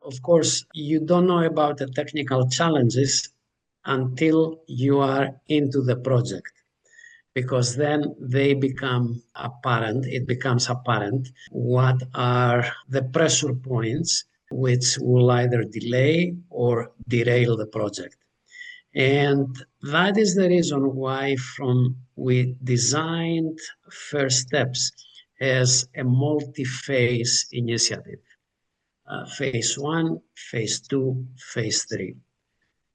of course, you don't know about the technical challenges until you are into the project, because then they become apparent, it becomes apparent what are the pressure points which will either delay or derail the project. And that is the reason why we designed FirstSteps as a multi-phase initiative. Phase 1, phase 2, phase 3.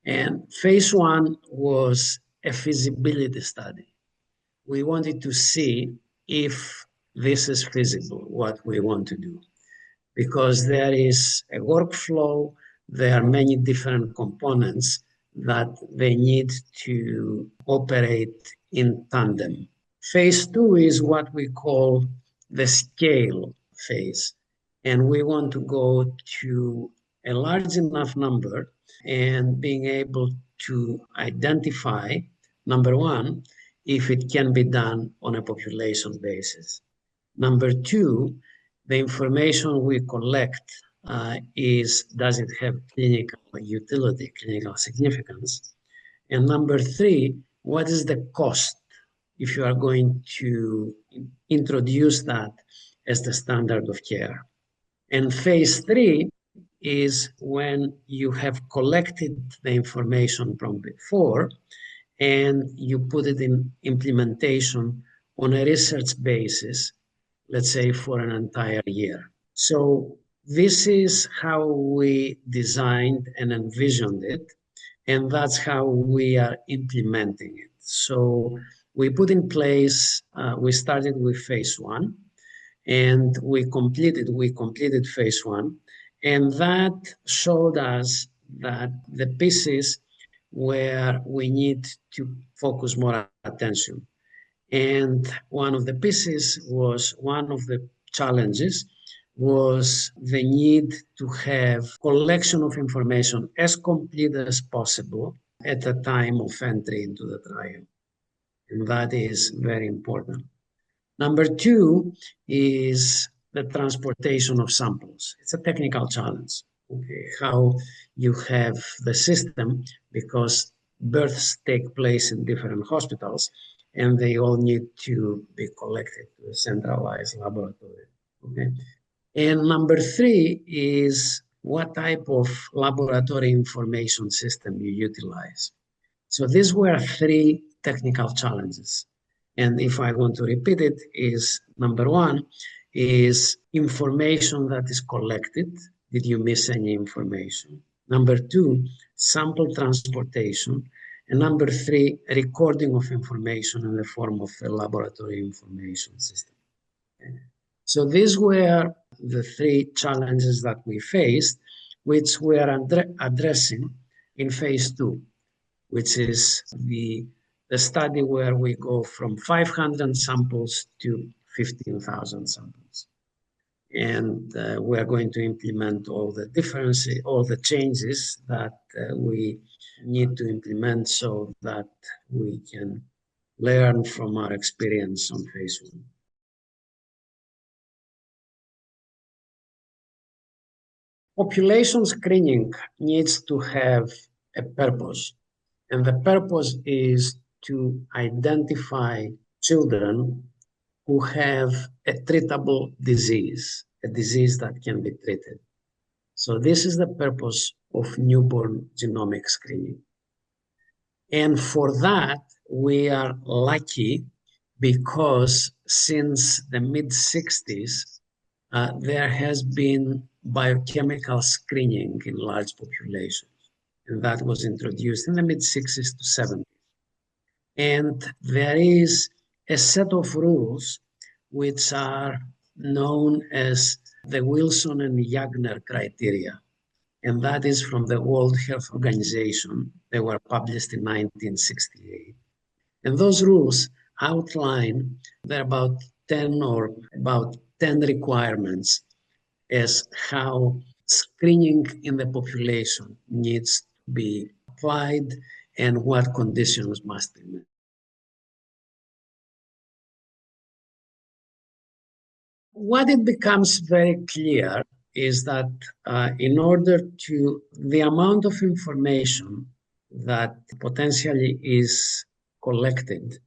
And phase 1 was a feasibility study. We wanted to see if this is feasible, what we want to do, because there is a workflow, there are many different components that they need to operate in tandem. Phase 2 is what we call the scale phase, and we want to go to a large enough number and being able to identify, number one, if it can be done on a population basis. Number two, the information we collect does it have clinical utility, clinical significance? And number three, what is the cost if you are going to introduce that as the standard of care? And phase 3 is when you have collected the information from before and you put it in implementation on a research basis, let's say for an entire year. So this is how we designed and envisioned it, and that's how we are implementing it. So we put in place, we started with phase 1, and we completed phase 1, and that showed us that the pieces where we need to focus more attention. And one of the pieces was, one of the challenges was the need to have collection of information as complete as possible at the time of entry into the trial. And that is very important. Number two is the transportation of samples. It's a technical challenge. Okay, how you have the system, because births take place in different hospitals and they all need to be collected to a centralized laboratory. Okay. And number three is what type of laboratory information system you utilize. So these were three technical challenges. And if I want to repeat it, is number one is information that is collected. Did you miss any information? Number two, sample transportation. And number three, recording of information in the form of a laboratory information system. Okay. So these were the three challenges that we faced, which we are addressing in phase 2, which is the study where we go from 500 samples to 15,000 samples. And we are going to implement all the changes that we need to implement so that we can learn from our experience on phase 1. Population screening needs to have a purpose, and the purpose is to identify children who have a treatable disease, a disease that can be treated. So this is the purpose of newborn genomic screening. And for that, we are lucky because since the mid-60s, there has been biochemical screening in large populations. And that was introduced in the mid-60s to 70s. And there is a set of rules which are known as the Wilson and Jagner criteria. And that is from the World Health Organization. They were published in 1968. And those rules outline there are about 10 requirements as how screening in the population needs to be applied and what conditions must be met. What it becomes very clear is that in order to, the amount of information that potentially is collected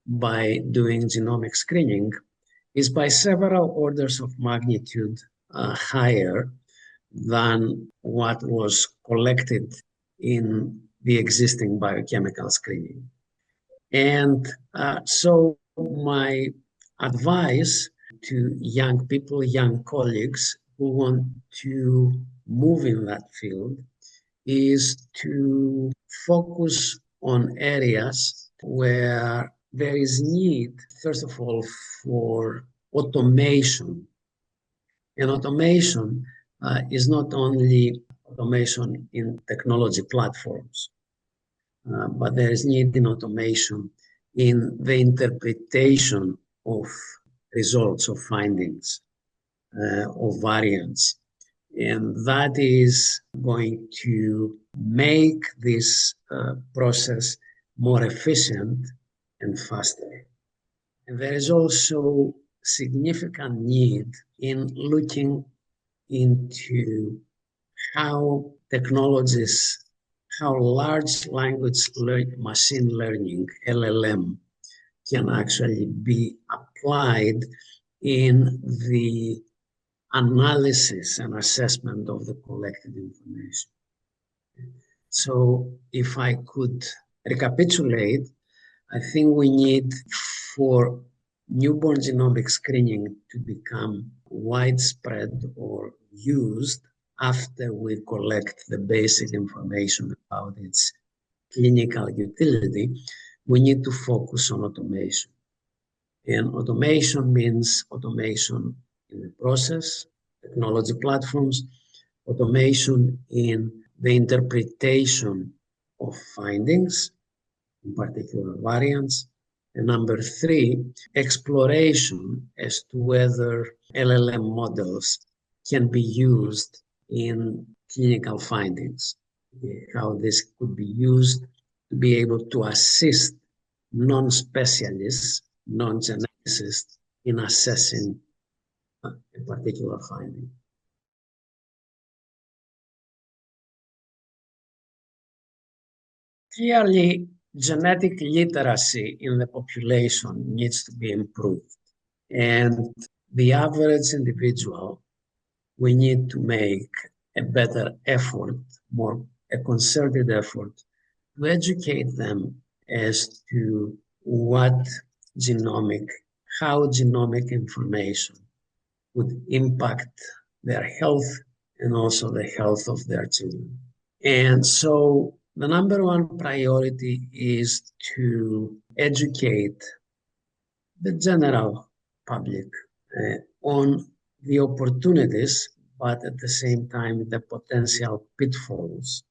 by doing genomic screening is by several orders of magnitude higher than what was collected in the existing biochemical screening. And so my advice to young people, young colleagues who want to move in that field is to focus on areas where there is need, first of all, for automation. And automation is not only automation in technology platforms, but there is need in automation in the interpretation of results, of findings, of variants. And that is going to make this process more efficient and faster. And there is also significant need in looking into how technologies, how large language machine learning, LLM, can actually be applied in the analysis and assessment of the collected information. So if I could recapitulate, I think we need for newborn genomic screening to become widespread or used after we collect the basic information about its clinical utility. We need to focus on automation. And automation means automation in the process, technology platforms, automation in the interpretation of findings, in particular variants. And number three, exploration as to whether LLM models can be used in clinical findings, how this could be used to be able to assist non-specialists, non-geneticists in assessing a particular finding. Clearly, genetic literacy in the population needs to be improved. And the average individual, we need to make a better effort, a concerted effort to educate them as to how genomic information would impact their health and also the health of their children. And so the number one priority is to educate the general public on the opportunities, but at the same time, the potential pitfalls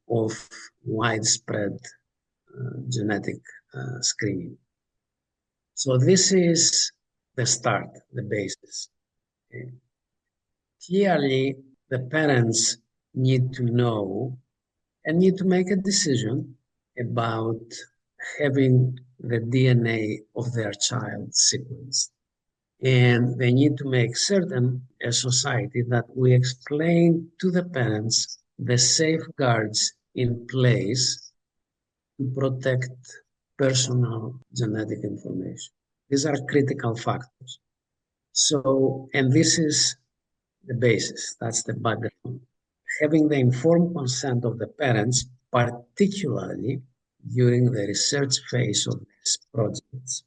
of widespread genetic screening. So this is the start, the basis. Okay. Clearly, the parents need to know and need to make a decision about having the DNA of their child sequenced. And they need to make certain, as society, that we explain to the parents the safeguards in place to protect personal genetic information. These are critical factors. So, and this is the basis, that's the background. Having the informed consent of the parents, particularly during the research phase of these projects.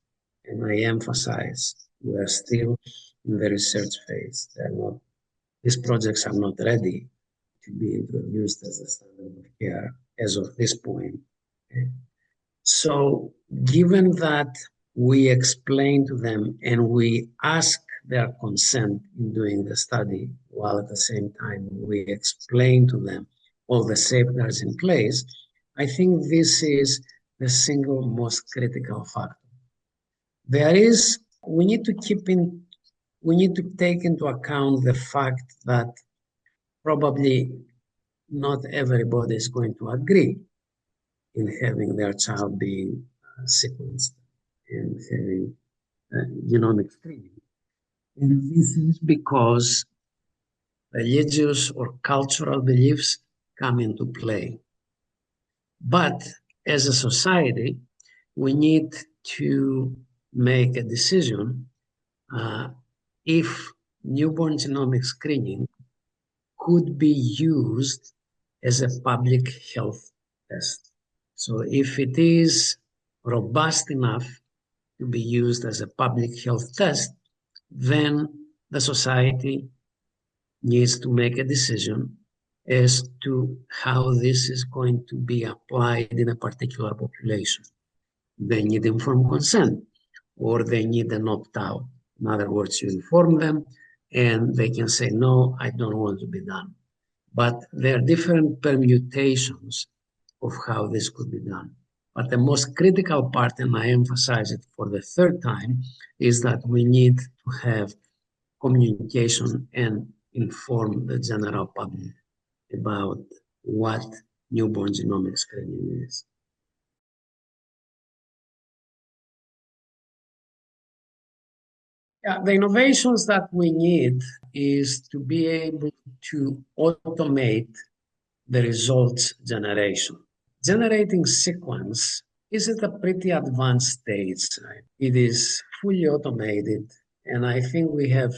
And I emphasize, we are still in the research phase. These projects are not ready to be introduced as a standard of care as of this point. Okay. So given that we explain to them and we ask their consent in doing the study, while at the same time we explain to them all the safeguards in place, I think this is the single most critical factor. We need to take into account the fact that probably not everybody is going to agree in having their child being sequenced and having genomic screening. And this is because religious or cultural beliefs come into play. But as a society, we need to make a decision if newborn genomic screening could be used as a public health test. So if it is robust enough to be used as a public health test, then the society needs to make a decision as to how this is going to be applied in a particular population. They need informed consent, or they need an opt-out. In other words, you inform them and they can say, no, I don't want to be done. But there are different permutations of how this could be done. But the most critical part, and I emphasize it for the third time, is that we need to have communication and inform the general public about what newborn genomic screening is. Yeah, the innovations that we need is to be able to automate the results generation. Generating sequence is at a pretty advanced stage. It is fully automated, and I think we have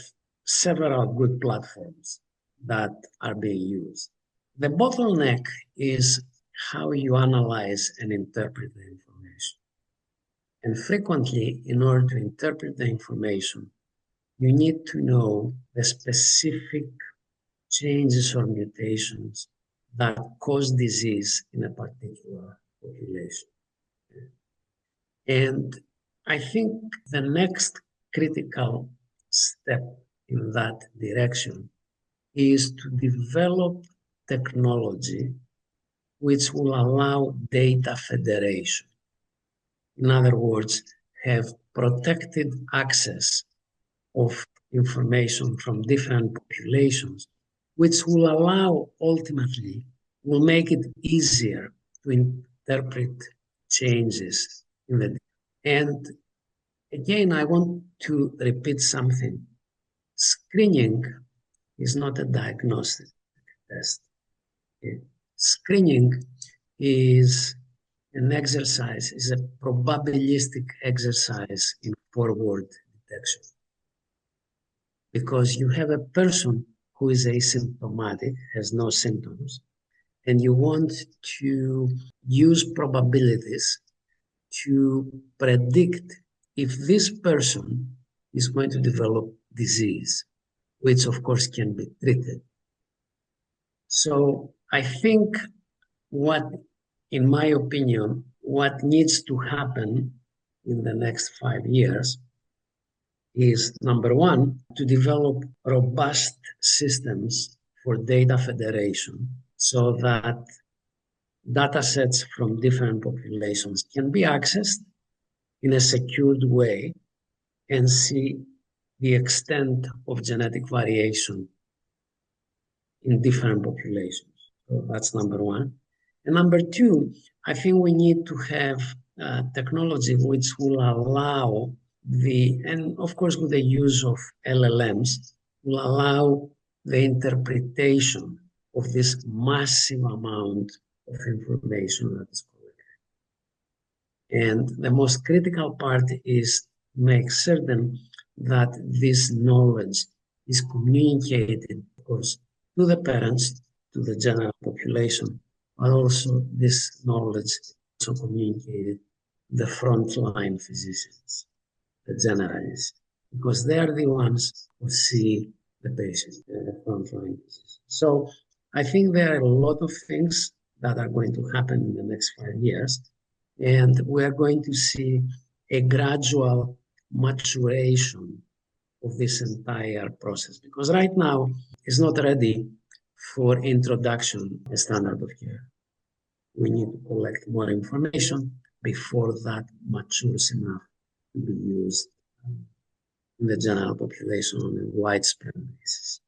several good platforms that are being used. The bottleneck is how you analyze and interpret the information. And frequently, in order to interpret the information, you need to know the specific changes or mutations that cause disease in a particular population. And I think the next critical step in that direction is to develop technology which will allow data federation. In other words, have protected access of information from different populations, which will allow, ultimately, will make it easier to interpret changes in the data. And again, I want to repeat something. Screening is not a diagnostic test. Screening is an exercise, is a probabilistic exercise in forward detection. Because you have a person who is asymptomatic, has no symptoms, and you want to use probabilities to predict if this person is going to develop disease, which of course can be treated. So I think in my opinion, what needs to happen in the next 5 years is, number one, to develop robust systems for data federation so that data sets from different populations can be accessed in a secured way and see the extent of genetic variation in different populations. So that's number one. And number two, I think we need to have technology which will allow and of course with the use of LLMs, will allow the interpretation of this massive amount of information that is collected. And the most critical part is make certain that this knowledge is communicated, of course, to the parents, to the general population, but also this knowledge is also communicated to the frontline physicians, the generalists, because they are the ones who see the patient, the frontline physicians. So I think there are a lot of things that are going to happen in the next 5 years, and we are going to see a gradual maturation of this entire process, because right now it's not ready for introduction as standard of care. We need to collect more information before that matures enough to be used in the general population on a widespread basis.